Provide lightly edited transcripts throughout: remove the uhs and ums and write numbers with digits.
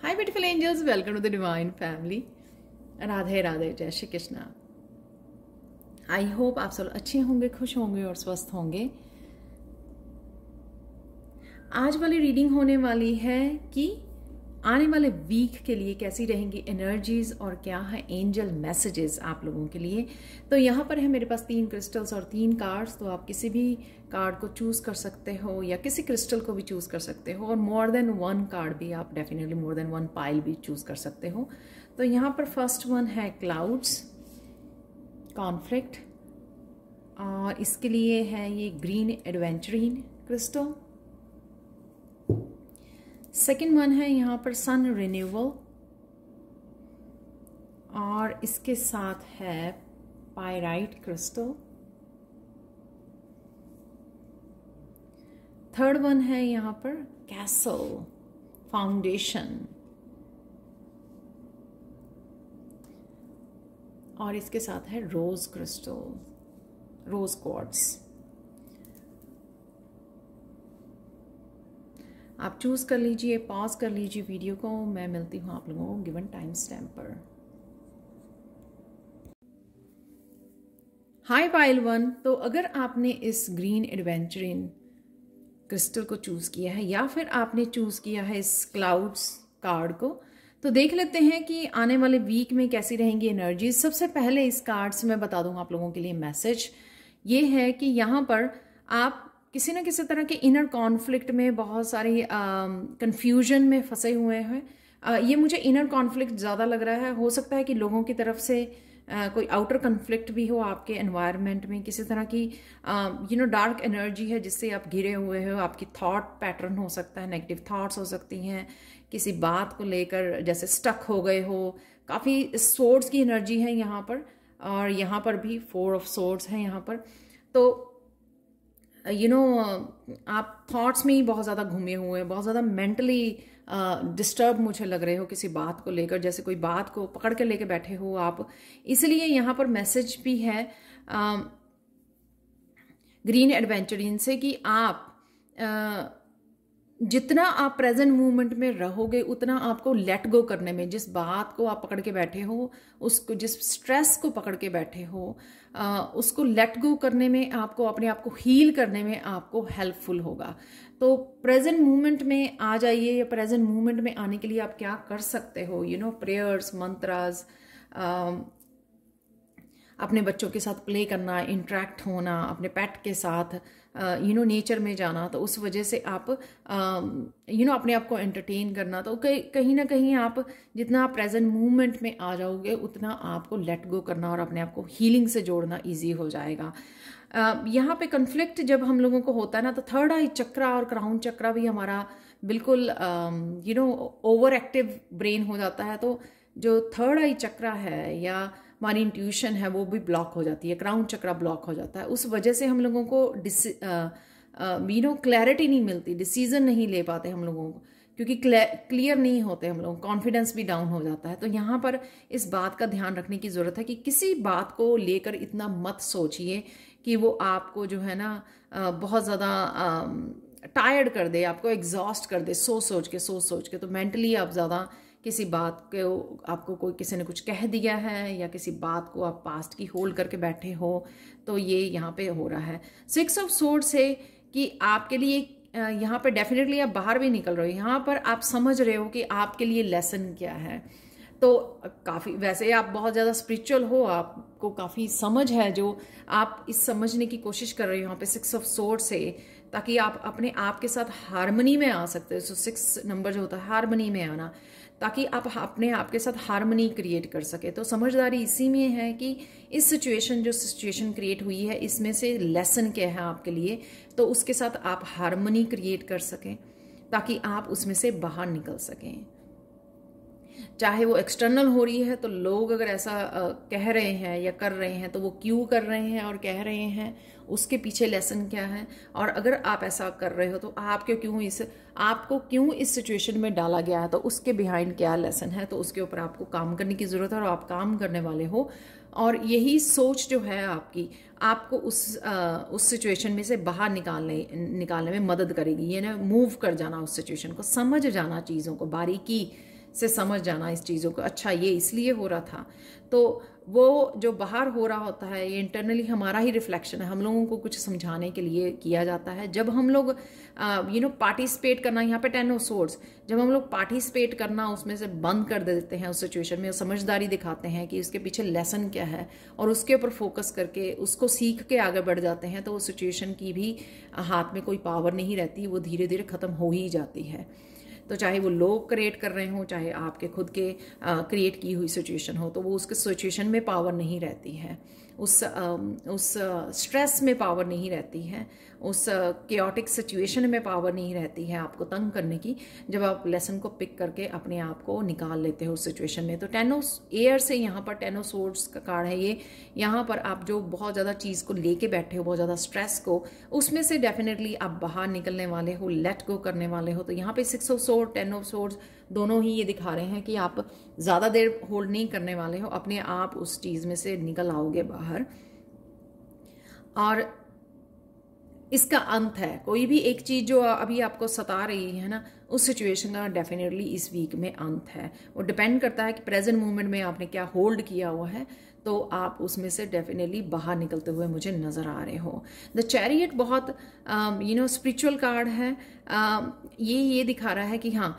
Hi beautiful angels, welcome to the divine family. Radhe Radhe, जय Shri Krishna. I hope आप सब अच्छे होंगे, खुश होंगे और स्वस्थ होंगे। आज वाली रीडिंग होने वाली है कि आने वाले वीक के लिए कैसी रहेंगी एनर्जीज और क्या है एंजल मैसेजेस आप लोगों के लिए। तो यहाँ पर है मेरे पास 3 क्रिस्टल्स और 3 कार्ड्स, तो आप किसी भी कार्ड को चूज कर सकते हो या किसी क्रिस्टल को भी चूज कर सकते हो, और मोर देन 1 कार्ड भी आप डेफिनेटली मोर देन 1 पाइल भी चूज कर सकते हो। तो यहाँ पर फर्स्ट वन है क्लाउड्स, कॉन्फ्लिक्ट, और इसके लिए है ये ग्रीन एडवेंचरिन क्रिस्टल। सेकेंड वन है यहाँ पर सन रिन्यूअल, और इसके साथ है पायराइट क्रिस्टल। थर्ड वन है यहाँ पर कैसल फाउंडेशन, और इसके साथ है रोज क्रिस्टल, रोज क्वार्ट्ज। आप चूज कर लीजिए, पॉज कर लीजिए वीडियो को। मैं मिलती हूँ आप लोगों को गिवन टाइम स्टैम्प पर। हाय पाइल 1, तो अगर आपने इस ग्रीन एडवेंचरिन क्रिस्टल को चूज किया है या फिर आपने चूज किया है इस क्लाउड्स कार्ड को, तो देख लेते हैं कि आने वाले वीक में कैसी रहेंगी एनर्जीज। सबसे पहले इस कार्ड से मैं बता दूंगा आप लोगों के लिए मैसेज ये है कि यहाँ पर आप किसी न किसी तरह के इनर कॉन्फ्लिक्ट में, बहुत सारी कंफ्यूजन में फंसे हुए हैं। ये मुझे इनर कॉन्फ्लिक्ट ज़्यादा लग रहा है। हो सकता है कि लोगों की तरफ से कोई आउटर कन्फ्लिक्ट भी हो आपके एनवायरनमेंट में, किसी तरह की डार्क एनर्जी है जिससे आप घिरे हुए हो। आपकी थॉट पैटर्न हो सकता है, नेगेटिव थॉट्स हो सकती हैं, किसी बात को लेकर जैसे स्टक हो गए हो। काफ़ी सोर्ड्स की एनर्जी है यहाँ पर, और यहाँ पर भी 4 ऑफ सोर्ड्स है यहाँ पर। तो आप थॉट्स में ही बहुत ज़्यादा घूमे हुए हैं, बहुत ज़्यादा मेंटली डिस्टर्ब मुझे लग रहे हो किसी बात को लेकर, जैसे कोई बात को पकड़ के लेके बैठे हो आप। इसलिए यहाँ पर मैसेज भी है ग्रीन एडवेंचरिन से कि आप जितना आप प्रेजेंट मूवमेंट में रहोगे उतना आपको लेट गो करने में, जिस बात को आप पकड़ के बैठे हो, उसको, जिस स्ट्रेस को पकड़ के बैठे हो, उसको लेट गो करने में, आपको अपने आप को हील करने में आपको हेल्पफुल होगा। तो प्रेजेंट मूवमेंट में आ जाइए, या प्रेजेंट मूवमेंट में आने के लिए आप क्या कर सकते हो, प्रेयर्स, मंत्रास, अपने बच्चों के साथ प्ले करना, इंटरेक्ट होना, अपने पेट के साथ नेचर में जाना। तो उस वजह से आप अपने आप को एंटरटेन करना। तो कहीं ना कहीं आप जितना आप प्रेजेंट मूवमेंट में आ जाओगे उतना आपको लेट गो करना और अपने आप को हीलिंग से जोड़ना इजी हो जाएगा। यहाँ पे कन्फ्लिक्ट जब हम लोगों को होता है ना, तो थर्ड आई चक्रा और क्राउन चक्रा भी हमारा बिल्कुल ओवर एक्टिव ब्रेन हो जाता है। तो जो थर्ड आई चक्रा है या हमारी इंट्यूशन है वो भी ब्लॉक हो जाती है, क्राउन चक्रा ब्लॉक हो जाता है। उस वजह से हम लोगों को क्लैरिटी नहीं मिलती, डिसीजन नहीं ले पाते हम लोगों को, क्योंकि क्लियर नहीं होते हम लोग, कॉन्फिडेंस भी डाउन हो जाता है। तो यहाँ पर इस बात का ध्यान रखने की ज़रूरत है कि किसी बात को लेकर इतना मत सोचिए कि वो आपको जो है ना बहुत ज़्यादा टायर्ड कर दे, आपको एग्जॉस्ट कर दे सोच सोच के। तो मेंटली आप ज़्यादा किसी बात को, आपको कोई किसी ने कुछ कह दिया है या किसी बात को आप पास्ट की होल्ड करके बैठे हो, तो ये यहाँ पे हो रहा है। 6 ऑफ सोर्ड्स है कि आपके लिए यहाँ पे डेफिनेटली आप बाहर भी निकल रहे हो, यहाँ पर आप समझ रहे हो कि आपके लिए लेसन क्या है। तो काफ़ी, वैसे आप बहुत ज़्यादा स्पिरिचुअल हो, आपको काफ़ी समझ है, जो आप इस समझने की कोशिश कर रहे हो यहाँ पे 6 ऑफ सोर्ड्स से, ताकि आप अपने आप के साथ हार्मनी में आ सकते हो। सो 6 नंबर जो होता है हार्मनी में आना, ताकि आप अपने आप के साथ हार्मनी क्रिएट कर सके। तो समझदारी इसी में है कि इस सिचुएशन क्रिएट हुई है, इसमें से लेसन क्या है आपके लिए, तो उसके साथ आप हार्मनी क्रिएट कर सकें ताकि आप उसमें से बाहर निकल सकें। चाहे वो एक्सटर्नल हो रही है, तो लोग अगर ऐसा कह रहे हैं या कर रहे हैं तो वो क्यों कर रहे हैं और कह रहे हैं, उसके पीछे लेसन क्या है। और अगर आप ऐसा कर रहे हो तो आपको क्यों इस सिचुएशन में डाला गया है, तो उसके बिहाइंड क्या लेसन है, तो उसके ऊपर आपको काम करने की ज़रूरत है, और आप काम करने वाले हो। और यही सोच जो है आपकी, आपको उस सिचुएशन में से बाहर निकालने में मदद करेगी। ये ना मूव कर जाना, उस सिचुएशन को समझ जाना, चीज़ों को बारीकी से समझ जाना इस चीज़ों को, अच्छा ये इसलिए हो रहा था। तो वो जो बाहर हो रहा होता है ये इंटरनली हमारा ही रिफ्लेक्शन है, हम लोगों को कुछ समझाने के लिए किया जाता है। जब हम लोग पार्टिसिपेट करना, यहाँ पे 10 ऑफ सोर्ड्स, जब हम लोग पार्टिसिपेट करना उसमें से बंद कर देते हैं उस सिचुएशन में, समझदारी दिखाते हैं कि उसके पीछे लेसन क्या है और उसके ऊपर फोकस करके उसको सीख के आगे बढ़ जाते हैं, तो उस सिचुएशन की भी हाथ में कोई पावर नहीं रहती, वो धीरे धीरे ख़त्म हो ही जाती है। तो चाहे वो लोग क्रिएट कर रहे हों, चाहे आपके खुद के क्रिएट की हुई सिचुएशन हो, तो वो उसके सिचुएशन में पावर नहीं रहती है, उस स्ट्रेस में पावर नहीं रहती है, उस केओटिक सिचुएशन में पावर नहीं रहती है आपको तंग करने की, जब आप लेसन को पिक करके अपने आप को निकाल लेते हो उस सिचुएशन में। तो 10 ऑफ एयर से यहाँ पर 10 ऑफ सोर्ड्स का कार्ड है ये। यहाँ पर आप जो बहुत ज़्यादा चीज़ को लेके बैठे हो, बहुत ज़्यादा स्ट्रेस को, उसमें से डेफिनेटली आप बाहर निकलने वाले हो, लेट गो करने वाले हो। तो यहाँ पे 6 ऑफ सोर्ड, 10 ऑफ सोर्ड्स दोनों ही ये दिखा रहे हैं कि आप ज़्यादा देर होल्ड नहीं करने वाले हो, अपने आप उस चीज़ में से निकल आओगे बाहर। और इसका अंत है, कोई भी एक चीज़ जो अभी आपको सता रही है ना, उस सिचुएशन का डेफिनेटली इस वीक में अंत है। वो डिपेंड करता है कि प्रेजेंट मोमेंट में आपने क्या होल्ड किया हुआ है, तो आप उसमें से डेफिनेटली बाहर निकलते हुए मुझे नज़र आ रहे हो। द चैरियट बहुत स्पिरिचुअल कार्ड है। ये दिखा रहा है कि हाँ,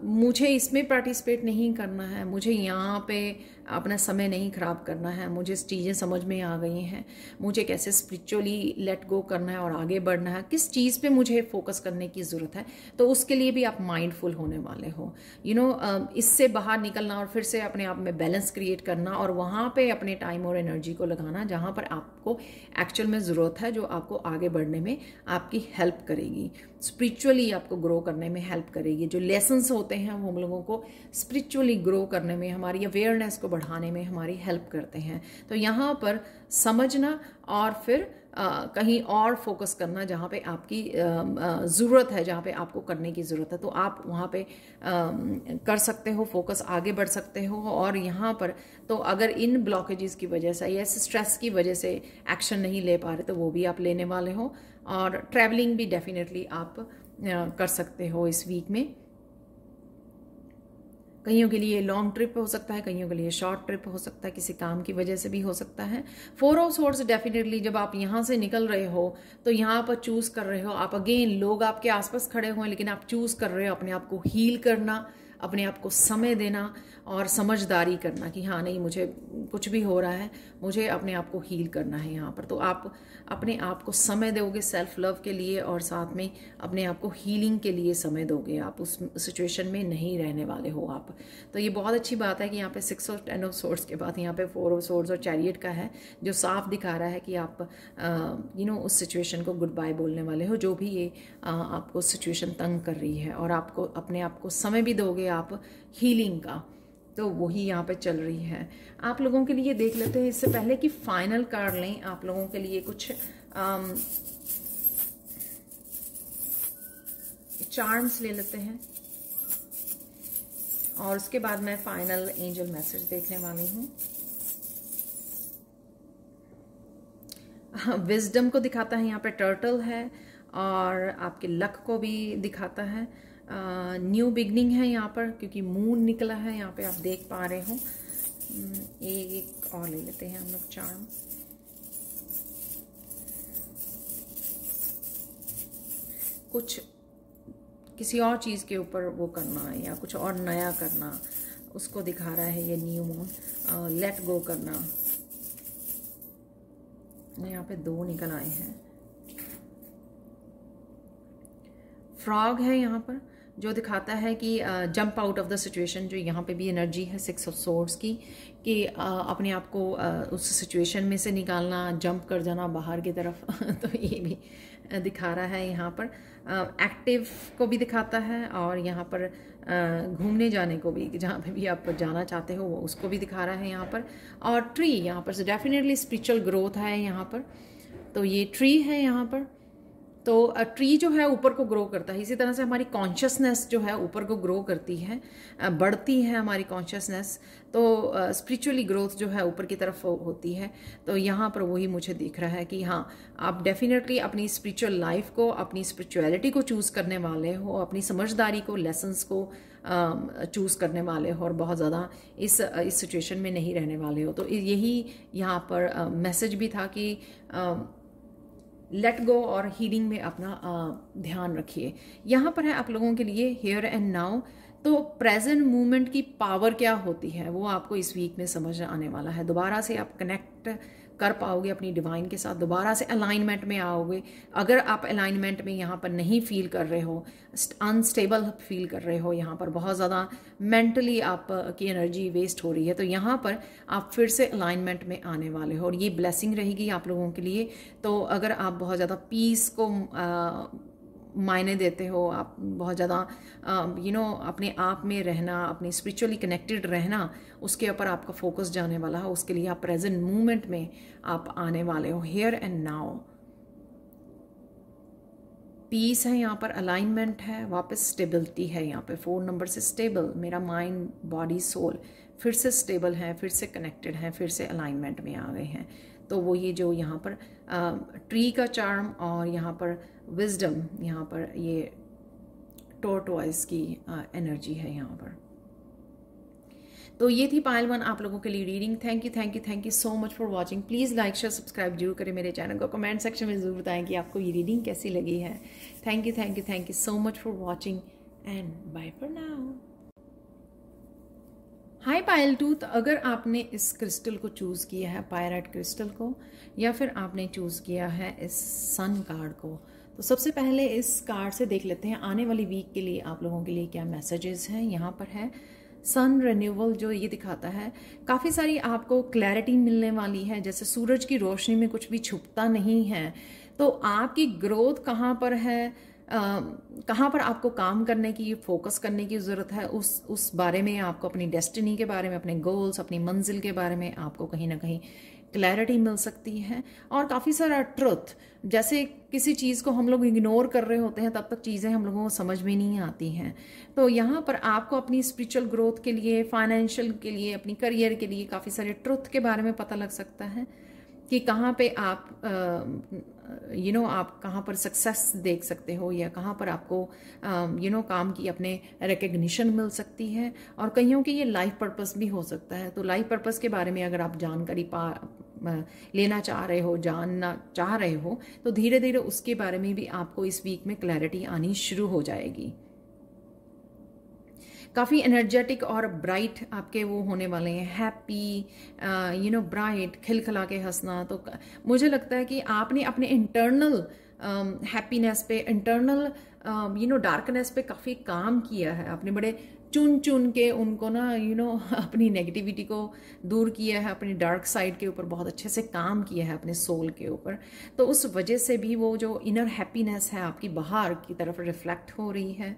मुझे इसमें पार्टिसिपेट नहीं करना है, मुझे यहाँ पे अपना समय नहीं खराब करना है, मुझे चीज़ें समझ में आ गई हैं, मुझे कैसे स्पिरिचुअली लेट गो करना है और आगे बढ़ना है, किस चीज़ पे मुझे फोकस करने की ज़रूरत है। तो उसके लिए भी आप माइंडफुल होने वाले हो। इससे बाहर निकलना और फिर से अपने आप में बैलेंस क्रिएट करना और वहाँ पे अपने टाइम और एनर्जी को लगाना जहाँ पर आपको एक्चुअल में ज़रूरत है, जो आपको आगे बढ़ने में आपकी हेल्प करेगी, स्पिरिचुअली आपको ग्रो करने में हेल्प करेगी। जो लेसन्स होते हैं वो हम लोगों को स्पिरिचुअली ग्रो करने में, हमारी अवेयरनेस को बढ़ाने में हमारी हेल्प करते हैं। तो यहाँ पर समझना और फिर कहीं और फोकस करना जहाँ पे आपकी ज़रूरत है, जहाँ पे आपको करने की ज़रूरत है, तो आप वहाँ पे कर सकते हो, फोकस आगे बढ़ सकते हो। और यहाँ पर तो अगर इन ब्लॉकेजेस की वजह से या स्ट्रेस की वजह से एक्शन नहीं ले पा रहे, तो वो भी आप लेने वाले हो। और ट्रैवलिंग भी डेफिनेटली आप कर सकते हो इस वीक में। कईयों के लिए लॉन्ग ट्रिप हो सकता है, कईयों के लिए शॉर्ट ट्रिप हो सकता है, किसी काम की वजह से भी हो सकता है। 4 ऑफ सोर्ड्स डेफिनेटली जब आप यहाँ से निकल रहे हो तो यहाँ पर चूज कर रहे हो आप, अगेन लोग आपके आसपास खड़े हुए हैं लेकिन आप चूज कर रहे हो अपने आप को हील करना, अपने आप को समय देना और समझदारी करना कि हाँ नहीं, मुझे कुछ भी हो रहा है, मुझे अपने आप को हील करना है यहाँ पर। तो आप अपने आप को समय दोगे सेल्फ लव के लिए और साथ में अपने आप को हीलिंग के लिए समय दोगे। आप उस सिचुएशन में नहीं रहने वाले हो आप। तो ये बहुत अच्छी बात है कि यहाँ पे 6 और 10 ऑफ सोर्ड्स के बाद यहाँ पे 4 ऑफ सोर्ड्स और चैरियट का है, जो साफ दिखा रहा है कि आप उस सिचुएशन को गुड बाय बोलने वाले हो, जो भी ये आपको सिचुएशन तंग कर रही है, और आपको अपने आप को समय भी दोगे आप हीलिंग का। तो वही यहाँ पे चल रही है। आप लोगों के लिए देख लेते हैं, इससे पहले कि फाइनल कार्ड लें, आप लोगों के लिए कुछ चार्म्स ले लेते हैं और उसके बाद मैं फाइनल एंजल मैसेज देखने वाली हूँ। विजडम को दिखाता है, यहाँ पे टर्टल है, और आपके लक को भी दिखाता है। न्यू बिगनिंग है यहाँ पर, क्योंकि मून निकला है यहाँ पे, आप देख पा रहे हो। एक और ले लेते हैं हम लोग चार्म। कुछ किसी और चीज़ के ऊपर वो करना या कुछ और नया करना, उसको दिखा रहा है ये न्यू मून। लेट गो करना, यहाँ पे 2 निकल आए हैं। फ्रॉग है यहाँ पर, जो दिखाता है कि jump out of the situation, जो यहाँ पे भी एनर्जी है 6 ऑफ सोर्ड्स की, कि अपने आप को उस सिचुएशन में से निकालना, जंप कर जाना बाहर की तरफ। तो ये भी दिखा रहा है यहाँ पर। एक्टिव को भी दिखाता है, और यहाँ पर घूमने जाने को भी, जहाँ पे भी आप जाना चाहते हो वो उसको भी दिखा रहा है यहाँ पर। और ट्री यहाँ पर, डेफिनेटली स्पिरिचुअल ग्रोथ है यहाँ पर। तो ये ट्री है यहाँ पर, तो ट्री जो है ऊपर को ग्रो करता है, इसी तरह से हमारी कॉन्शियसनेस जो है ऊपर को ग्रो करती है, बढ़ती है हमारी कॉन्शियसनेस। तो स्पिरिचुअली ग्रोथ जो है ऊपर की तरफ होती है। तो यहाँ पर वही मुझे दिख रहा है कि हाँ, आप डेफिनेटली अपनी स्पिरिचुअल लाइफ को, अपनी स्पिरिचुअलिटी को चूज़ करने वाले हो, अपनी समझदारी को, लेसन्स को चूज़ करने वाले हो, और बहुत ध्यादा इस सिचुएशन में नहीं रहने वाले हो। तो यही यहाँ पर मैसेज भी था कि लेट गो और हीलिंग में अपना ध्यान रखिए। यहाँ पर है आप लोगों के लिए हियर एंड नाउ। तो प्रेजेंट मोमेंट की पावर क्या होती है वो आपको इस वीक में समझ आने वाला है। दोबारा से आप कनेक्ट कर पाओगे अपनी डिवाइन के साथ, दोबारा से अलाइनमेंट में आओगे। अगर आप अलाइनमेंट में यहाँ पर नहीं फील कर रहे हो, अनस्टेबल फील कर रहे हो, यहाँ पर बहुत ज़्यादा मेंटली आप की एनर्जी वेस्ट हो रही है, तो यहाँ पर आप फिर से अलाइनमेंट में आने वाले हो, और ये ब्लेसिंग रहेगी आप लोगों के लिए। तो अगर आप बहुत ज़्यादा पीस को मायने देते हो, आप बहुत ज़्यादा अपने आप में रहना, अपनी स्पिरिचुअली कनेक्टेड रहना, उसके ऊपर आपका फोकस जाने वाला है, उसके लिए आप प्रेजेंट मोमेंट में आप आने वाले हो, हियर एंड नाउ। पीस है यहाँ पर, अलाइनमेंट है, वापस स्टेबिलिटी है यहाँ पे 4 नंबर से स्टेबल। मेरा माइंड, बॉडी, सोल फिर से स्टेबल है, फिर से कनेक्टेड है, फिर से अलाइनमेंट में आ गए हैं। तो वो ये जो यहाँ पर ट्री का चार्म और यहाँ पर विजडम, यहाँ पर ये टोर्टोइज की एनर्जी है यहाँ पर। तो ये थी पायल 1 आप लोगों के लिए reading. Thank you, thank you, thank you so much for watching. Please like, share, subscribe जरूर करें मेरे चैनल को। कमेंट सेक्शन में ज़रूर बताएं कि आपको ये रीडिंग कैसी लगी है। Thank you, thank you, thank you so much for watching and bye for now. Hi Payal 2, तो अगर आपने इस क्रिस्टल को चूज़ किया है, पायराइट क्रिस्टल को, या फिर आपने चूज़ किया है इस सन कार्ड को, तो सबसे पहले इस कार्ड से देख लेते हैं आने वाली वीक के लिए आप लोगों के लिए क्या मैसेजेस हैं। यहाँ पर है सन रिन्यूअल, जो ये दिखाता है काफ़ी सारी आपको क्लैरिटी मिलने वाली है, जैसे सूरज की रोशनी में कुछ भी छुपता नहीं है। तो आपकी ग्रोथ कहाँ पर है, कहाँ पर आपको काम करने की, फोकस करने की ज़रूरत है, उस बारे में आपको, अपनी डेस्टिनी के बारे में, अपने गोल्स, अपनी मंजिल के बारे में आपको कहीं ना कहीं क्लैरिटी मिल सकती है। और काफ़ी सारा ट्रुथ, जैसे किसी चीज़ को हम लोग इग्नोर कर रहे होते हैं तब तक चीज़ें हम लोगों को समझ में नहीं आती हैं। तो यहाँ पर आपको अपनी स्पिरिचुअल ग्रोथ के लिए, फाइनेंशियल के लिए, अपनी करियर के लिए काफ़ी सारे ट्रुथ के बारे में पता लग सकता है कि कहाँ पे आप आप कहाँ पर सक्सेस देख सकते हो, या कहाँ पर आपको काम की अपने रिकग्निशन मिल सकती है। और कईयों की ये लाइफ पर्पस भी हो सकता है। तो लाइफ पर्पस के बारे में अगर आप जानकारी लेना चाह रहे हो, जानना चाह रहे हो, तो धीरे धीरे उसके बारे में भी आपको इस वीक में क्लैरिटी आनी शुरू हो जाएगी। काफ़ी एनर्जेटिक और ब्राइट आपके वो होने वाले हैं, हैप्पी, ब्राइट, खिलखिला के हंसना। तो मुझे लगता है कि आपने अपने इंटरनल हैप्पीनेस पे, इंटरनल डार्कनेस पे काफ़ी काम किया है। आपने बड़े चुन चुन के उनको ना अपनी नेगेटिविटी को दूर किया है, अपनी डार्क साइड के ऊपर बहुत अच्छे से काम किया है, अपने सोल के ऊपर। तो उस वजह से भी वो जो इनर हैप्पीनेस है आपकी बाहर की तरफ रिफ्लेक्ट हो रही है।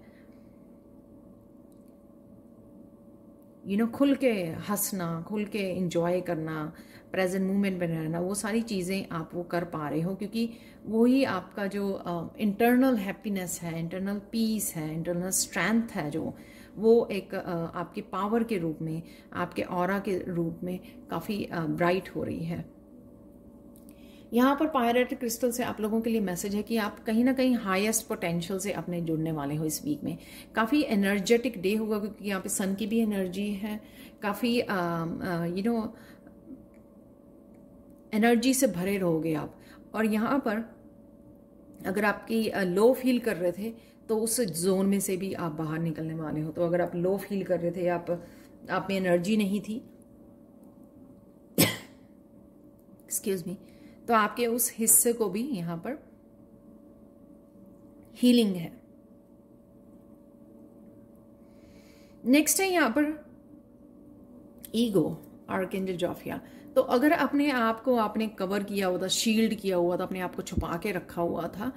खुल के हंसना, खुल के इंजॉय करना, प्रेजेंट मोमेंट में रहना, वो सारी चीज़ें आप वो कर पा रहे हो, क्योंकि वही आपका जो इंटरनल हैप्पीनेस है, इंटरनल पीस है, इंटरनल स्ट्रेंथ है, जो वो एक आपके पावर के रूप में, आपके ऑरा के रूप में काफ़ी ब्राइट हो रही है। यहाँ पर पायराइट क्रिस्टल से आप लोगों के लिए मैसेज है कि आप कहीं ना कहीं हाईएस्ट पोटेंशियल से अपने जुड़ने वाले हो इस वीक में। काफ़ी एनर्जेटिक डे होगा, क्योंकि यहाँ पे सन की भी एनर्जी है, काफ़ी एनर्जी से भरे रहोगे आप। और यहाँ पर अगर आपकी लो फील कर रहे थे तो उस जोन में से भी आप बाहर निकलने वाले हो। तो अगर आप लो फील कर रहे थे, आप में एनर्जी नहीं थी, एक्सक्यूज मी, तो आपके उस हिस्से को भी यहाँ पर हीलिंग है। नेक्स्ट है यहाँ पर ईगो, आर्कएंजल जोफिया। तो अगर अपने आप को आपने कवर किया हुआ था, शील्ड किया हुआ था, अपने आप को छुपा के रखा हुआ था,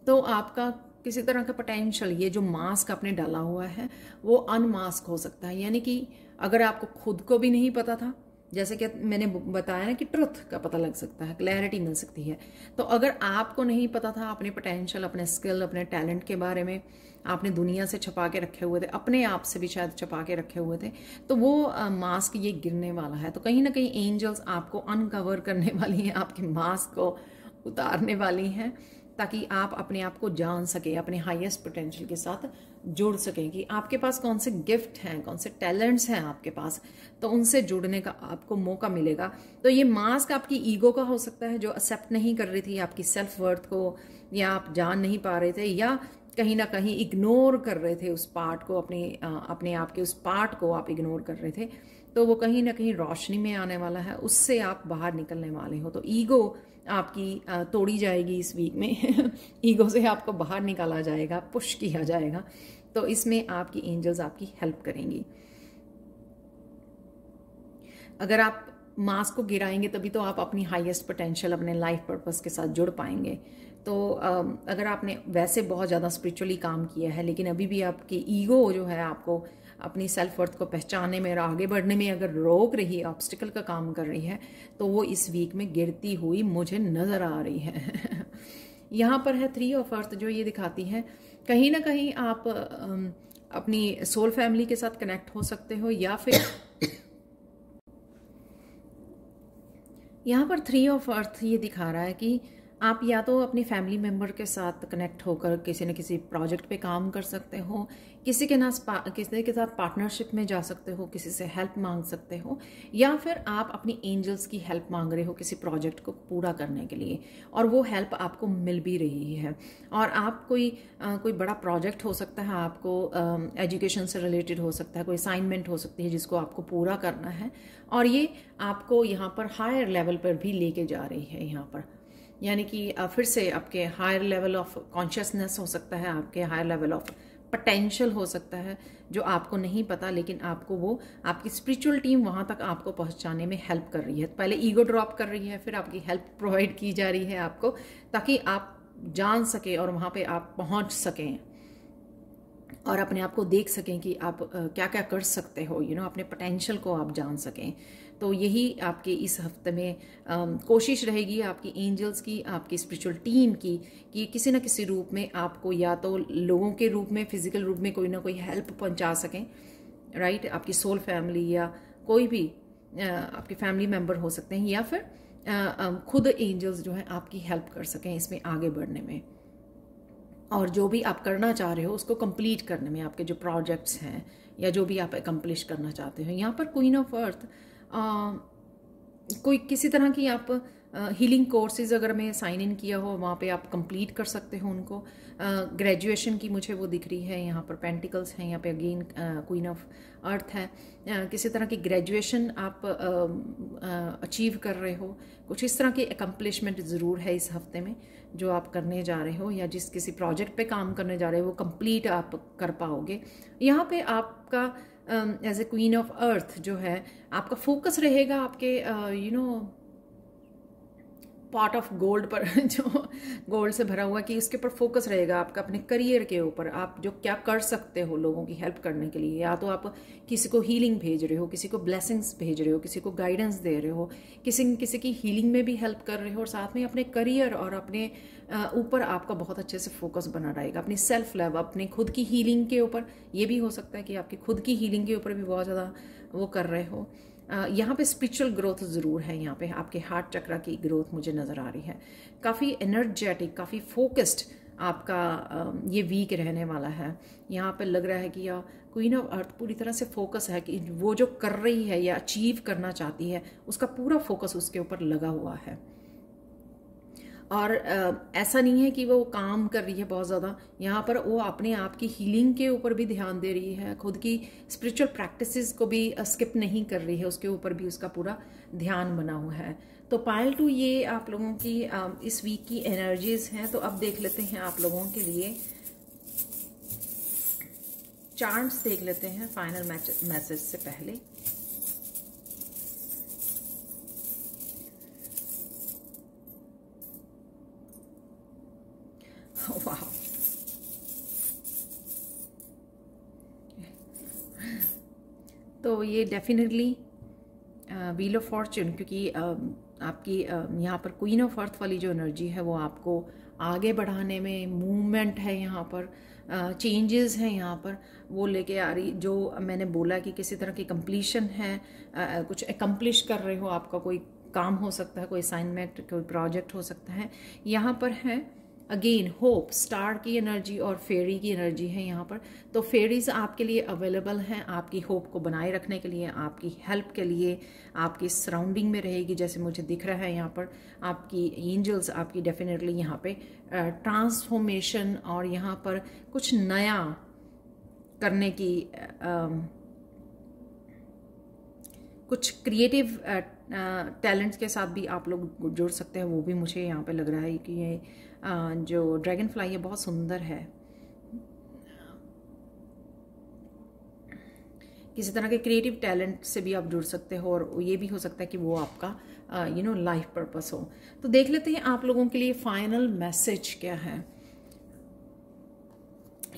तो आपका किसी तरह का पोटेंशियल, ये जो मास्क आपने डाला हुआ है, वो अनमास्क हो सकता है। यानी कि अगर आपको खुद को भी नहीं पता था जैसे कि मैंने बताया ना कि ट्रुथ का पता लग सकता है, क्लैरिटी मिल सकती है। तो अगर आपको नहीं पता था अपने पोटेंशियल, अपने स्किल, अपने टैलेंट के बारे में, आपने दुनिया से छुपा के रखे हुए थे, अपने आप से भी शायद छुपा के रखे हुए थे, तो वो मास्क ये गिरने वाला है। तो कहीं ना कहीं एंजल्स आपको अनकवर करने वाली हैं, आपके मास्क को उतारने वाली हैं, ताकि आप अपने आप को जान सकें, अपने हाईएस्ट पोटेंशियल के साथ जुड़ सकें कि आपके पास कौन से गिफ्ट हैं, कौन से टैलेंट्स हैं आपके पास, तो उनसे जुड़ने का आपको मौका मिलेगा। तो ये मास्क आपकी ईगो का हो सकता है, जो एक्सेप्ट नहीं कर रही थी आपकी सेल्फ वर्थ को, या आप जान नहीं पा रहे थे, या कहीं ना कहीं इग्नोर कर रहे थे उस पार्ट को, अपने आप के उस पार्ट को आप इग्नोर कर रहे थे। तो वो कहीं ना कहीं रोशनी में आने वाला है, उससे आप बाहर निकलने वाले हो। तो ईगो आपकी तोड़ी जाएगी इस वीक में ईगो से आपको बाहर निकाला जाएगा, पुश किया जाएगा। तो इसमें आपकी एंजल्स आपकी हेल्प करेंगी। अगर आप मास्क को गिराएंगे तभी तो आप अपनी हाईएस्ट पोटेंशियल, अपने लाइफ पर्पस के साथ जुड़ पाएंगे। तो अगर आपने वैसे बहुत ज़्यादा स्पिरिचुअली काम किया है, लेकिन अभी भी आपकी ईगो जो है आपको अपनी सेल्फ वर्थ को पहचानने में और आगे बढ़ने में अगर रोक रही है, ऑब्स्टिकल का काम कर रही है, तो वो इस वीक में गिरती हुई मुझे नज़र आ रही है यहाँ पर है 3 ऑफ अर्थ, जो ये दिखाती है कहीं ना कहीं आप अपनी सोल फैमिली के साथ कनेक्ट हो सकते हो, या फिर यहाँ पर 3 ऑफ अर्थ ये दिखा रहा है कि आप या तो अपनी फैमिली मेम्बर के साथ कनेक्ट होकर किसी न किसी प्रोजेक्ट पे काम कर सकते हो, किसी के साथ पार्टनरशिप में जा सकते हो, किसी से हेल्प मांग सकते हो, या फिर आप अपनी एंजल्स की हेल्प मांग रहे हो किसी प्रोजेक्ट को पूरा करने के लिए, और वो हेल्प आपको मिल भी रही है। और आप कोई बड़ा प्रोजेक्ट हो सकता है, आपको एजुकेशन से रिलेटेड हो सकता है, कोई असाइनमेंट हो सकती है जिसको आपको पूरा करना है, और ये आपको यहाँ पर हायर लेवल पर भी लेके जा रही है। यहाँ पर यानी कि फिर से आपके हायर लेवल ऑफ कॉन्शियसनेस हो सकता है, आपके हायर लेवल ऑफ पोटेंशियल हो सकता है, जो आपको नहीं पता, लेकिन आपको वो आपकी स्पिरिचुअल टीम वहाँ तक आपको पहुँचाने में हेल्प कर रही है। पहले ईगो ड्रॉप कर रही है, फिर आपकी हेल्प प्रोवाइड की जा रही है आपको, ताकि आप जान सकें और वहाँ पे आप पहुँच सकें और अपने आप को देख सकें कि आप क्या क्या कर सकते हो, अपने पोटेंशियल को आप जान सकें। तो यही आपके इस हफ्ते में कोशिश रहेगी आपकी एंजल्स की, आपकी स्पिरिचुअल टीम की, कि किसी न किसी रूप में आपको, या तो लोगों के रूप में, फिजिकल रूप में कोई ना कोई हेल्प पहुंचा सकें, राइट। आपकी सोल फैमिली या कोई भी आपके फैमिली मेम्बर हो सकते हैं, या फिर खुद एंजल्स जो है आपकी हेल्प कर सकें इसमें आगे बढ़ने में, और जो भी आप करना चाह रहे हो उसको कंप्लीट करने में, आपके जो प्रोजेक्ट्स हैं या जो भी आप अकम्प्लिश करना चाहते हो। यहाँ पर क्वीन ऑफ अर्थ कोई किसी तरह की आप हीलिंग कोर्सेज अगर मैं साइन इन किया हो, वहाँ पे आप कंप्लीट कर सकते हो उनको। ग्रेजुएशन की मुझे वो दिख रही है, यहाँ पर पेंटिकल्स हैं, यहाँ पे अगेन क्वीन ऑफ अर्थ है। किसी तरह की ग्रेजुएशन आप अचीव कर रहे हो, कुछ इस तरह की अकम्प्लिशमेंट ज़रूर है इस हफ्ते में जो आप करने जा रहे हो, या जिस किसी प्रोजेक्ट पे काम करने जा रहे हो वो कंप्लीट आप कर पाओगे। यहाँ पे आपका as a queen of earth जो है, आपका फोकस रहेगा आपके पॉट ऑफ गोल्ड पर जो गोल्ड से भरा हुआ, कि इसके ऊपर फोकस रहेगा आपका, अपने करियर के ऊपर, आप जो क्या कर सकते हो लोगों की हेल्प करने के लिए। या तो आप किसी को हीलिंग भेज रहे हो, किसी को ब्लेसिंग्स भेज रहे हो, किसी को गाइडेंस दे रहे हो, किसी की हीलिंग में भी हेल्प कर रहे हो, और साथ में अपने करियर और अपने ऊपर आपका बहुत अच्छे से फोकस बना रहेगा, अपनी सेल्फ लव, अपने खुद की हीलिंग के ऊपर। ये भी हो सकता है कि आपकी खुद की हीलिंग के ऊपर भी बहुत ज़्यादा वो कर रहे हो। यहाँ पे स्पिरिचुअल ग्रोथ ज़रूर है, यहाँ पे आपके हार्ट चक्रा की ग्रोथ मुझे नज़र आ रही है। काफ़ी एनर्जेटिक, काफ़ी फोकस्ड आपका ये वीक रहने वाला है। यहाँ पे लग रहा है कि क्वीन ऑफ अर्थ पूरी तरह से फोकस है कि वो जो कर रही है या अचीव करना चाहती है, उसका पूरा फोकस उसके ऊपर लगा हुआ है। और ऐसा नहीं है कि वो काम कर रही है बहुत ज़्यादा, यहाँ पर वो अपने आप की हीलिंग के ऊपर भी ध्यान दे रही है, खुद की स्पिरिचुअल प्रैक्टिसेस को भी स्किप नहीं कर रही है, उसके ऊपर भी उसका पूरा ध्यान बना हुआ है। तो पायल 2 ये आप लोगों की इस वीक की एनर्जीज हैं। तो अब देख लेते हैं आप लोगों के लिए चार्ट्स देख लेते हैं फाइनल मैसेज से पहले। वाह, तो ये डेफिनेटली व्हील ऑफ फॉर्च्यून, क्योंकि आपकी यहाँ पर क्वीन ऑफ अर्थ वाली जो एनर्जी है वो आपको आगे बढ़ाने में, मूवमेंट है यहाँ पर, चेंजेस हैं यहाँ पर, वो लेके आ रही। जो मैंने बोला कि किसी तरह की कंप्लीशन है, कुछ एकम्प्लिश कर रहे हो, आपका कोई काम हो सकता है, कोई असाइनमेंट, कोई प्रोजेक्ट हो सकता है। यहाँ पर है अगेन होप, स्टार की एनर्जी और फेरी की एनर्जी है यहाँ पर। तो फेरीज आपके लिए अवेलेबल हैं, आपकी होप को बनाए रखने के लिए, आपकी हेल्प के लिए, आपकी सराउंडिंग में रहेगी। जैसे मुझे दिख रहा है यहाँ पर आपकी एंजल्स आपकी डेफिनेटली यहाँ पे ट्रांसफॉर्मेशन और यहाँ पर कुछ नया करने की, कुछ क्रिएटिव टैलेंट्स के साथ भी आप लोग जुड़ सकते हैं। वो भी मुझे यहाँ पे लग रहा है कि ये जो ड्रैगन फ्लाई है बहुत सुंदर है। किसी तरह के क्रिएटिव टैलेंट से भी आप जुड़ सकते हो, और ये भी हो सकता है कि वो आपका लाइफ पर्पस हो। तो देख लेते हैं आप लोगों के लिए फाइनल मैसेज क्या है।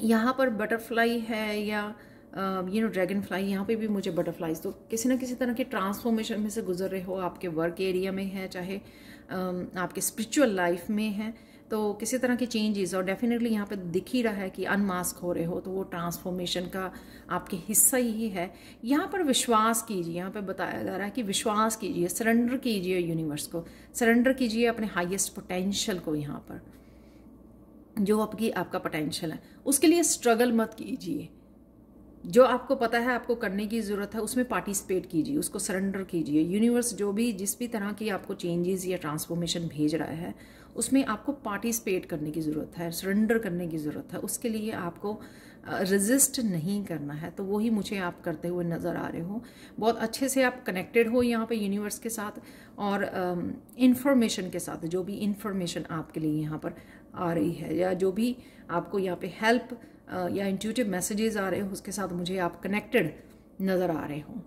यहाँ पर बटरफ्लाई है या ड्रैगन फ्लाई, यहाँ पे भी मुझे बटरफ्लाइज, तो किसी ना किसी तरह के ट्रांसफॉर्मेशन में से गुजर रहे हो। आपके वर्क एरिया में है, चाहे आपके स्पिरिचुअल लाइफ में है, तो किसी तरह की चेंजेस, और डेफिनेटली यहाँ पे दिख ही रहा है कि अनमास्क हो रहे हो, तो वो ट्रांसफॉर्मेशन का आपके हिस्सा ही है। यहाँ पर विश्वास कीजिए, यहाँ पे बताया जा रहा है कि विश्वास कीजिए, सरेंडर कीजिए यूनिवर्स को, सरेंडर कीजिए अपने हाईएस्ट पोटेंशियल को। यहाँ पर जो आपका पोटेंशियल है उसके लिए स्ट्रगल मत कीजिए। जो आपको पता है आपको करने की ज़रूरत है उसमें पार्टिसिपेट कीजिए, उसको सरेंडर कीजिए। यूनिवर्स जिस भी तरह की आपको चेंजेस या ट्रांसफॉर्मेशन भेज रहा है उसमें आपको पार्टिसिपेट करने की ज़रूरत है, सरेंडर करने की ज़रूरत है। उसके लिए आपको रेजिस्ट नहीं करना है। तो वही मुझे आप करते हुए नज़र आ रहे हो। बहुत अच्छे से आप कनेक्टेड हो यहाँ पे यूनिवर्स के साथ और इंफॉर्मेशन के साथ। जो भी इंफॉर्मेशन आपके लिए यहाँ पर आ रही है या जो भी आपको यहाँ पे हेल्प या इंट्यूटिव मैसेजेस आ रहे हो उसके साथ मुझे आप कनेक्टेड नज़र आ रहे हो,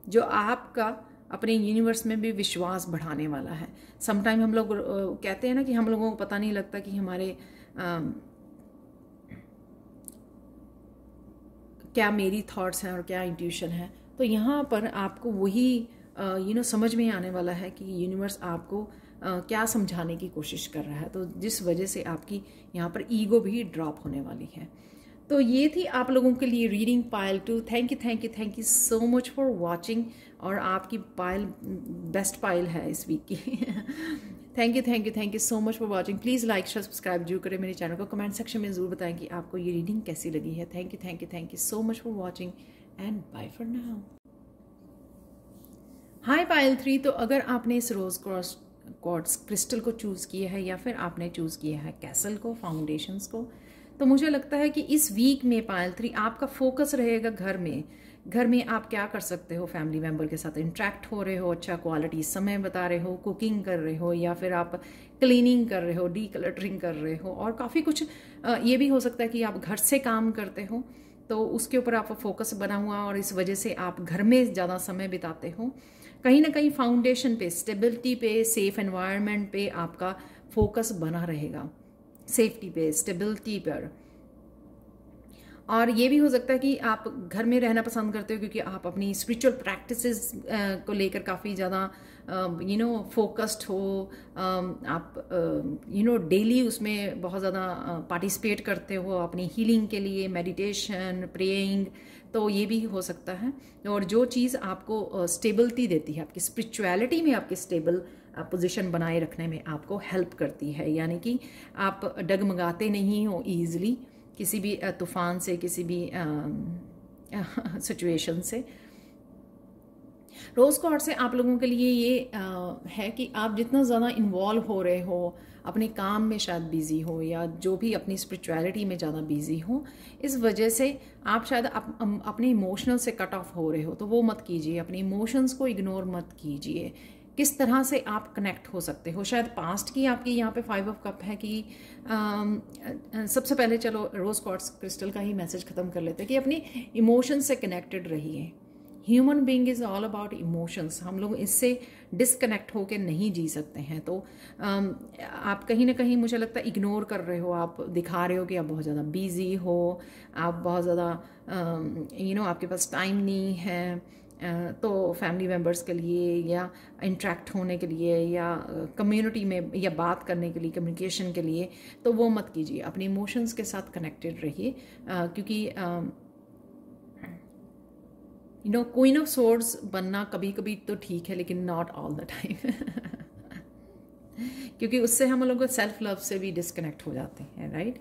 जो आपका अपने यूनिवर्स में भी विश्वास बढ़ाने वाला है। समटाइम हम लोग कहते हैं ना कि हम लोगों को पता नहीं लगता कि हमारे क्या मेरी थॉट्स हैं और क्या इंट्यूशन है। तो यहाँ पर आपको वही समझ में आने वाला है कि यूनिवर्स आपको क्या समझाने की कोशिश कर रहा है। तो जिस वजह से आपकी यहाँ पर ईगो भी ड्रॉप होने वाली है। तो ये थी आप लोगों के लिए reading pile 2। Thank you so much for watching. और आपकी पाइल बेस्ट पाइल है इस वीक की। Thank you so much for watching. Please like share subscribe जरूर करें मेरे चैनल को। कमेंट सेक्शन में ज़रूर बताएं कि आपको ये रीडिंग कैसी लगी है। Thank you so much for watching and bye for now. Hi pile 3। तो अगर आपने इस रोज क्वार्ट्ज क्रिस्टल को चूज़ किया है या फिर आपने चूज़ किया है कैसल को, फाउंडेशंस को, तो मुझे लगता है कि इस वीक में पाइल 3 आपका फोकस रहेगा घर में आप क्या कर सकते हो। फैमिली मेंबर के साथ इंटरेक्ट हो रहे हो, अच्छा क्वालिटी समय बता रहे हो, कुकिंग कर रहे हो या फिर आप क्लीनिंग कर रहे हो, डीक्लटरिंग कर रहे हो, और काफ़ी कुछ ये भी हो सकता है कि आप घर से काम करते हो तो उसके ऊपर आपका फोकस बना हुआ और इस वजह से आप घर में ज़्यादा समय बिताते हो। कहीं ना कहीं फाउंडेशन पे, स्टेबिलिटी पे, सेफ एनवायरनमेंट पे आपका फोकस बना रहेगा, सेफ्टी पे, स्टेबिलिटी पर। और ये भी हो सकता है कि आप घर में रहना पसंद करते हो क्योंकि आप अपनी स्पिरिचुअल प्रैक्टिसेस को लेकर काफ़ी ज़्यादा फोकस्ड हो। आप डेली उसमें बहुत ज़्यादा पार्टिसिपेट करते हो अपनी हीलिंग के लिए, मेडिटेशन, प्रेइंग। तो ये भी हो सकता है। और जो चीज़ आपको स्टेबिलिटी देती है, आपकी स्पिरिचुअलिटी में आपकी स्टेबल पोजीशन बनाए रखने में आपको हेल्प करती है, यानी कि आप डगमगाते नहीं हो ईजिली किसी भी तूफान से, किसी भी सिचुएशन से। रोज़ क्वार्ट्ज से आप लोगों के लिए ये है कि आप जितना ज़्यादा इन्वॉल्व हो रहे हो, अपने काम में शायद बिज़ी हो या जो भी अपनी स्पिरिचुअलिटी में ज़्यादा बिज़ी हो, इस वजह से आप शायद अपने इमोशनल से कट ऑफ हो रहे हो। तो वो मत कीजिए, अपने इमोशंस को इग्नोर मत कीजिए। किस तरह से आप कनेक्ट हो सकते हो, शायद पास्ट की आपकी यहाँ पे 5 ऑफ कप है कि सबसे पहले चलो रोज़ क्वार्ट्ज क्रिस्टल का ही मैसेज ख़त्म कर लेते हैं कि अपनी इमोशंस से कनेक्टेड रहिए। Human being is all about emotions. हम लोग इससे डिसकनेक्ट होकर नहीं जी सकते हैं। तो आप कहीं ना कहीं मुझे लगता है इग्नोर कर रहे हो, आप दिखा रहे हो कि आप बहुत ज़्यादा बिजी हो, आप बहुत ज़्यादा आपके पास टाइम नहीं है, तो फैमिली मेम्बर्स के लिए या इंटरेक्ट होने के लिए या कम्युनिटी में या बात करने के लिए, कम्युनिकेशन के लिए, तो वो मत कीजिए। अपने इमोशंस के साथ कनेक्टेड रहिए, क्योंकि क्वीन ऑफ सोर्ड्स बनना कभी कभी तो ठीक है, लेकिन नॉट ऑल द टाइम क्योंकि उससे हम लोग सेल्फ लव से भी डिस्कनेक्ट हो जाते हैं, राइट।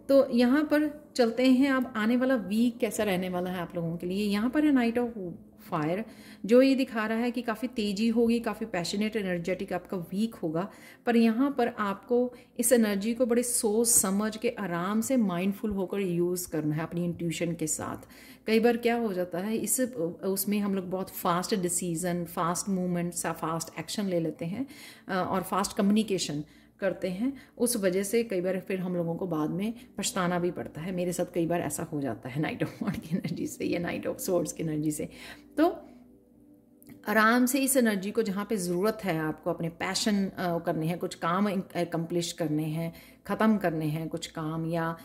तो यहाँ पर चलते हैं, अब आने वाला वीक कैसा रहने वाला है आप लोगों के लिए। यहाँ पर है नाइट ऑफ फायर, जो ये दिखा रहा है कि काफ़ी तेज़ी होगी, काफ़ी पैशनेट एनर्जेटिक आपका वीक होगा। पर यहाँ पर आपको इस एनर्जी को बड़े सोच समझ के आराम से माइंडफुल होकर यूज़ करना है अपनी इंट्यूशन के साथ। कई बार क्या हो जाता है, उसमें हम लोग बहुत fast decision, fast movements, fast action ले लेते हैं और फास्ट कम्युनिकेशन करते हैं। उस वजह से कई बार फिर हम लोगों को बाद में पछताना भी पड़ता है। मेरे साथ कई बार ऐसा हो जाता है नाइट ऑफ वॉन्ड की एनर्जी से या नाइट ऑफ सोर्ड्स की एनर्जी से। तो आराम से इस एनर्जी को, जहाँ पे ज़रूरत है आपको अपने पैशन करने हैं, कुछ काम अकम्प्लिश करने हैं, ख़त्म करने हैं कुछ काम, या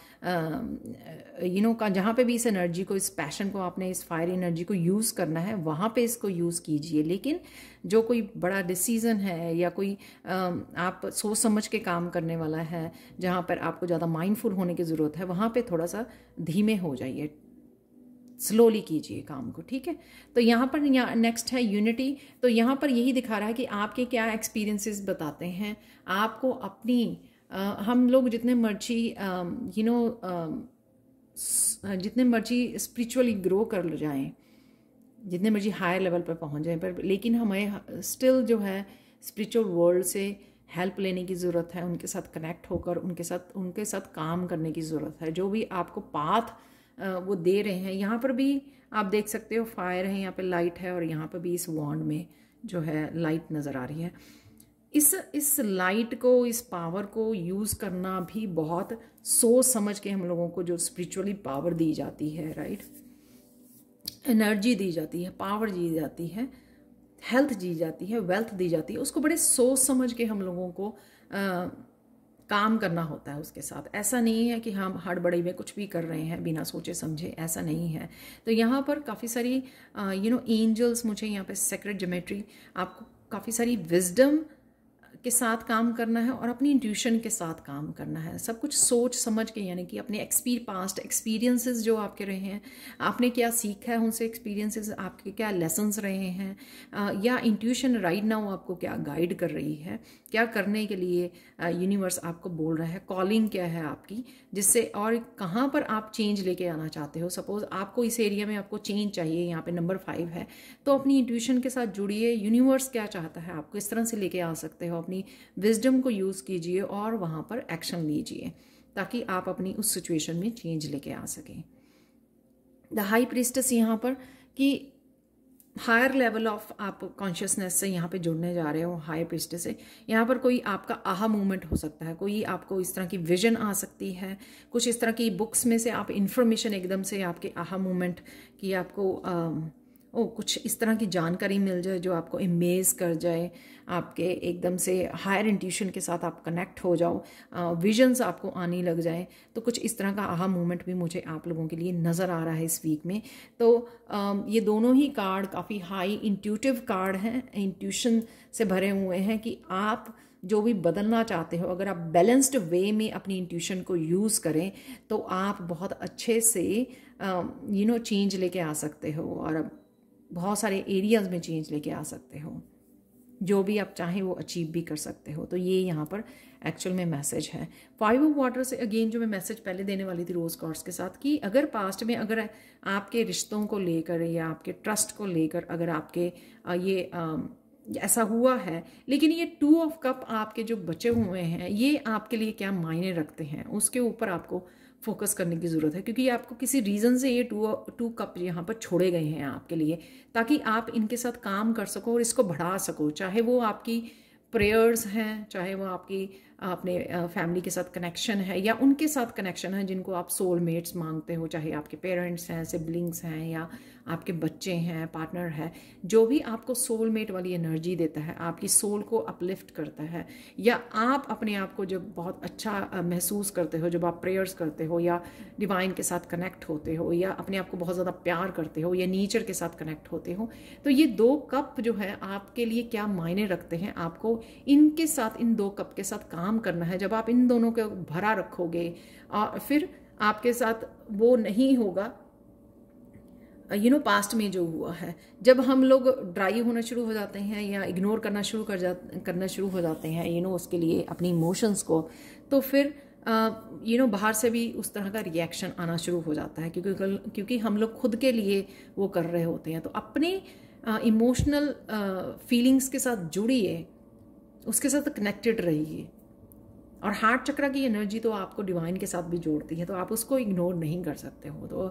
का जहाँ पे भी इस एनर्जी को, इस पैशन को, आपने इस फायर एनर्जी को यूज़ करना है, वहाँ पे इसको यूज़ कीजिए। लेकिन जो कोई बड़ा डिसीज़न है या कोई आप सोच समझ के काम करने वाला है, जहाँ पर आपको ज़्यादा माइंडफुल होने की ज़रूरत है, वहाँ पर थोड़ा सा धीमे हो जाइए, स्लोली कीजिए काम को, ठीक है। तो यहाँ पर नेक्स्ट है यूनिटी। तो यहाँ पर यही दिखा रहा है कि आपके क्या एक्सपीरियंसेस बताते हैं आपको अपनी हम लोग जितने मर्जी स्पिरिचुअली ग्रो कर जाएं, जितने मर्जी हायर लेवल पर पहुँच जाएं, पर लेकिन हमें स्टिल जो है स्पिरिचुअल वर्ल्ड से हेल्प लेने की ज़रूरत है, उनके साथ कनेक्ट होकर उनके साथ काम करने की ज़रूरत है। जो भी आपको पाथ वो दे रहे हैं, यहाँ पर भी आप देख सकते हो फायर है, यहाँ पे लाइट है, और यहाँ पर भी इस वॉन्ड में जो है लाइट नज़र आ रही है। इस लाइट को, इस पावर को यूज़ करना भी बहुत सोच समझ के हम लोगों को, जो स्पिरिचुअली पावर दी जाती है, राइट, एनर्जी दी जाती है, पावर दी जाती है, हेल्थ दी जाती है, वेल्थ दी जाती है, उसको बड़े सोच समझ के हम लोगों को काम करना होता है उसके साथ। ऐसा नहीं है कि हम हड़बड़ी में कुछ भी कर रहे हैं बिना सोचे समझे, ऐसा नहीं है। तो यहाँ पर काफ़ी सारी एंजल्स, मुझे यहाँ पे सेक्रेट ज्योमेट्री, आपको काफ़ी सारी विजडम के साथ काम करना है और अपनी इंट्यूशन के साथ काम करना है। सब कुछ सोच समझ के, यानी कि अपने पास्ट एक्सपीरियंसेस जो आपके रहे हैं, आपने क्या सीखा है उनसे, एक्सपीरियंसेस आपके क्या लेसन्स रहे हैं, या इंट्यूशन राइट नाउ आपको क्या गाइड कर रही है, क्या करने के लिए यूनिवर्स आपको बोल रहा है, कॉलिंग क्या है आपकी, जिससे और कहाँ पर आप चेंज लेके आना चाहते हो। सपोज आपको इस एरिया में आपको चेंज चाहिए, यहाँ पे नंबर 5 है, तो अपनी इंट्यूशन के साथ जुड़िए, यूनिवर्स क्या चाहता है आपको, इस तरह से लेके आ सकते हो। अपनी विजडम को यूज़ कीजिए और वहाँ पर एक्शन लीजिए, ताकि आप अपनी उस सिचुएशन में चेंज लेके आ सकें। द हाई प्रीस्टेस यहाँ पर कि हायर लेवल ऑफ आप कॉन्शियसनेस से यहाँ पे जुड़ने जा रहे हो, हाई प्रीस्टेस से। यहाँ पर कोई आपका आहा मूवमेंट हो सकता है, कोई आपको इस तरह की विजन आ सकती है, कुछ इस तरह की बुक्स में से आप इंफॉर्मेशन एकदम से आपके आहा मूवमेंट की आपको कुछ इस तरह की जानकारी मिल जाए जो आपको इमेज कर जाए, आपके एकदम से हायर इंट्यूशन के साथ आप कनेक्ट हो जाओ, विजन्स आपको आने लग जाए। तो कुछ इस तरह का आहा मूवमेंट भी मुझे आप लोगों के लिए नज़र आ रहा है इस वीक में। तो ये दोनों ही कार्ड काफ़ी हाई इंट्यूटिव कार्ड हैं, इंट्यूशन से भरे हुए हैं कि आप जो भी बदलना चाहते हो, अगर आप बैलेंस्ड वे में अपनी इंट्यूशन को यूज़ करें तो आप बहुत अच्छे से चेंज लेके आ सकते हो और बहुत सारे एरियाज़ में चेंज लेके आ सकते हो। जो भी आप चाहें वो अचीव भी कर सकते हो। तो ये यहाँ पर एक्चुअल में मैसेज है। 5 ऑफ वाटर से अगेन जो मैं मैसेज पहले देने वाली थी रोज़ कार्ड्स के साथ, कि अगर पास्ट में अगर आपके रिश्तों को लेकर या आपके ट्रस्ट को लेकर अगर आपके ऐसा हुआ है, लेकिन ये 2 ऑफ कप आपके जो बचे हुए हैं ये आपके लिए क्या मायने रखते हैं, उसके ऊपर आपको फोकस करने की ज़रूरत है। क्योंकि आपको किसी रीज़न से ये 2 कप यहाँ पर छोड़े गए हैं आपके लिए, ताकि आप इनके साथ काम कर सको और इसको बढ़ा सको। चाहे वो आपकी प्रेयर्स हैं, चाहे वो आपकी अपने फैमिली के साथ कनेक्शन है या उनके साथ कनेक्शन है जिनको आप सोलमेट्स मांगते हो, चाहे आपके पेरेंट्स हैं, सिबलिंग्स हैं या आपके बच्चे हैं, पार्टनर है, जो भी आपको सोलमेट वाली एनर्जी देता है, आपकी सोल को अपलिफ्ट करता है, या आप अपने आप को जब बहुत अच्छा महसूस करते हो, जब आप प्रेयर्स करते हो या डिवाइन के साथ कनेक्ट होते हो या अपने आप को बहुत ज़्यादा प्यार करते हो या नेचर के साथ कनेक्ट होते हो, तो ये 2 कप जो है आपके लिए क्या मायने रखते हैं। आपको इनके साथ, इन 2 कप के साथ काम करना है। जब आप इन दोनों को भरा रखोगे और फिर आपके साथ वो नहीं होगा पास्ट में जो हुआ है, जब हम लोग ड्राई होना शुरू हो जाते हैं या इग्नोर करना शुरू हो जाते हैं उसके लिए अपनी इमोशंस को, तो फिर बाहर से भी उस तरह का रिएक्शन आना शुरू हो जाता है, क्योंकि हम लोग खुद के लिए वो कर रहे होते हैं। तो अपने इमोशनल फीलिंग्स के साथ जुड़िए, उसके साथ कनेक्टेड रहिए। और हार्ट चक्र की एनर्जी तो आपको डिवाइन के साथ भी जोड़ती है, तो आप उसको इग्नोर नहीं कर सकते हो। तो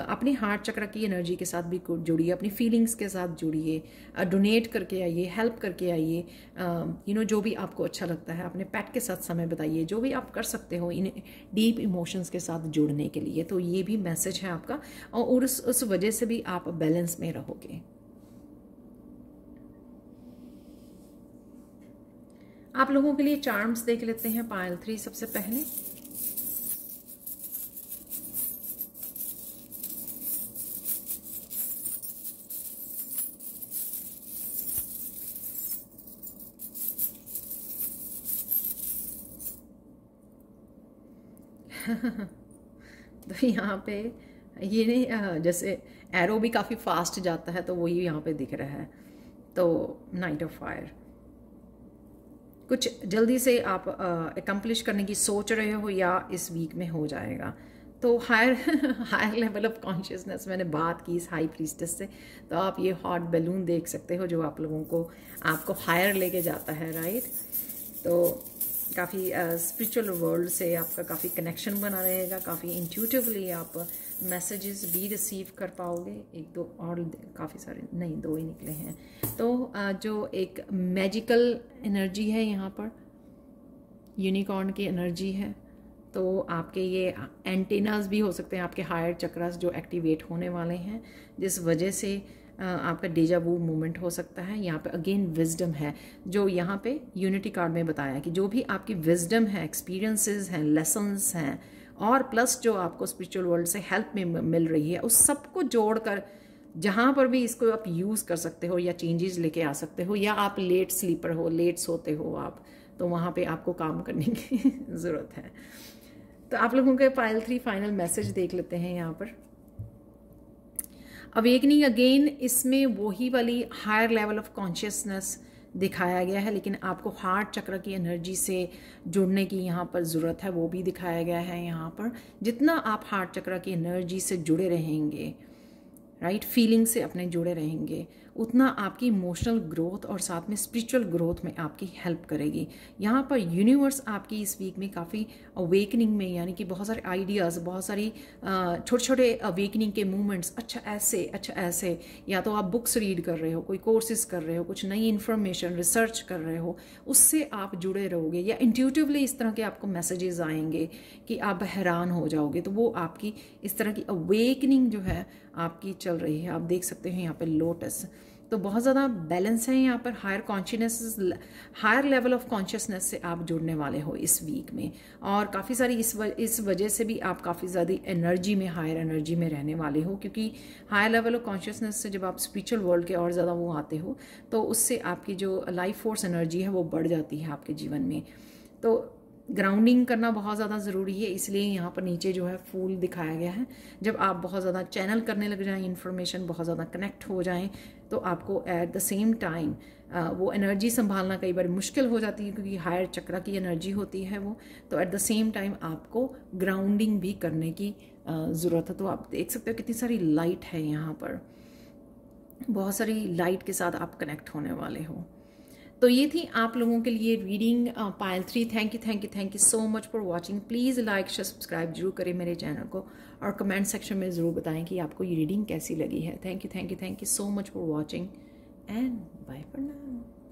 अपने हार्ट चक्र की एनर्जी के साथ भी जुड़िए, अपनी फीलिंग्स के साथ जुड़िए, डोनेट करके आइए, हेल्प करके आइए, जो भी आपको अच्छा लगता है। अपने पेट के साथ समय बताइए, जो भी आप कर सकते हो इन डीप इमोशंस के साथ जुड़ने के लिए। तो ये भी मैसेज है आपका, और उस वजह से भी आप बैलेंस में रहोगे। आप लोगों के लिए चार्म्स देख लेते हैं पायल 3 सबसे पहले। तो यहाँ पे ये नहीं, जैसे एरो भी काफ़ी फास्ट जाता है, तो वही यहाँ पे दिख रहा है। तो नाइट ऑफ फायर, कुछ जल्दी से आप एकम्प्लिश करने की सोच रहे हो या इस वीक में हो जाएगा। तो हायर लेवल ऑफ कॉन्शियसनेस, मैंने बात की इस हाई प्रीस्टेस से, तो आप ये हॉट बैलून देख सकते हो जो आप लोगों को आपको हायर लेके जाता है, राइट। तो काफ़ी स्पिरिचुअल वर्ल्ड से आपका काफ़ी कनेक्शन बना रहेगा, काफ़ी इंट्यूटिवली आप मैसेजेस भी रिसीव कर पाओगे। 1-2 और काफ़ी सारे, नहीं 2 ही निकले हैं। तो जो एक मैजिकल एनर्जी है यहाँ पर, यूनिकॉर्न की एनर्जी है, तो आपके ये एंटेनास भी हो सकते हैं, आपके हायर चक्रास जो एक्टिवेट होने वाले हैं, जिस वजह से आपका डेजा वू मूवमेंट हो सकता है। यहाँ पे अगेन विजडम है, जो यहाँ पे यूनिटी कार्ड में बताया कि जो भी आपकी विजडम है, एक्सपीरियंसेस हैं, लेसन्स हैं, और प्लस जो आपको स्पिरिचुअल वर्ल्ड से हेल्प में मिल रही है, उस सबको जोड़कर जहाँ पर भी इसको आप यूज़ कर सकते हो या चेंजेस लेके आ सकते हो, या आप लेट स्लीपर हो, लेट सोते हो आप, तो वहाँ पे आपको काम करने की ज़रूरत है। तो आप लोगों के पायल 3 फाइनल मैसेज देख लेते हैं यहाँ पर। अवेकनिंग अगेन, इसमें वही वाली हायर लेवल ऑफ कॉन्शियसनेस दिखाया गया है, लेकिन आपको हार्ट चक्र की एनर्जी से जुड़ने की यहाँ पर ज़रूरत है, वो भी दिखाया गया है यहाँ पर। जितना आप हार्ट चक्र की एनर्जी से जुड़े रहेंगे, राइट, फीलिंग से अपने जुड़े रहेंगे, उतना आपकी इमोशनल ग्रोथ और साथ में स्पिरिचुअल ग्रोथ में आपकी हेल्प करेगी। यहाँ पर यूनिवर्स आपकी इस वीक में काफ़ी अवेकनिंग में, यानी कि बहुत सारे आइडियाज़, बहुत सारी छोटे छोटे अवेकनिंग के मूवमेंट्स, अच्छा ऐसे, या तो आप बुक्स रीड कर रहे हो, कोई कोर्सेज कर रहे हो, कुछ नई इन्फॉर्मेशन रिसर्च कर रहे हो, उससे आप जुड़े रहोगे, या इंट्यूटिवली इस तरह के आपको मैसेजेस आएंगे कि आप हैरान हो जाओगे। तो वो आपकी इस तरह की अवेकनिंग जो है आपकी चल रही है। आप देख सकते हैं यहाँ पे लोटस, तो बहुत ज़्यादा बैलेंस है यहाँ पर। हायर लेवल ऑफ कॉन्शियसनेस से आप जुड़ने वाले हो इस वीक में, और काफ़ी सारी इस वजह से भी आप काफ़ी ज़्यादा एनर्जी में, हायर एनर्जी में रहने वाले हो, क्योंकि हायर लेवल ऑफ कॉन्शियसनेस से जब आप स्पिरिचुअल वर्ल्ड के और ज़्यादा वो आते हो, तो उससे आपकी जो लाइफ फोर्स एनर्जी है वो बढ़ जाती है आपके जीवन में। तो ग्राउंडिंग करना बहुत ज़्यादा ज़रूरी है, इसलिए यहाँ पर नीचे जो है फूल दिखाया गया है। जब आप बहुत ज़्यादा चैनल करने लग जाएं, इन्फॉर्मेशन बहुत ज़्यादा कनेक्ट हो जाएं, तो आपको एट द सेम टाइम वो एनर्जी संभालना कई बार मुश्किल हो जाती है, क्योंकि हायर चक्र की एनर्जी होती है वो। तो एट द सेम टाइम आपको ग्राउंडिंग भी करने की ज़रूरत है। तो आप देख सकते हो कितनी सारी लाइट है यहाँ पर, बहुत सारी लाइट के साथ आप कनेक्ट होने वाले हो। तो ये थी आप लोगों के लिए reading Payal 3। Thank you so much for watching. Please like share subscribe जरूर करें मेरे चैनल को, और कमेंट सेक्शन में ज़रूर बताएं कि आपको ये रीडिंग कैसी लगी है। Thank you so much for watching, and bye for now.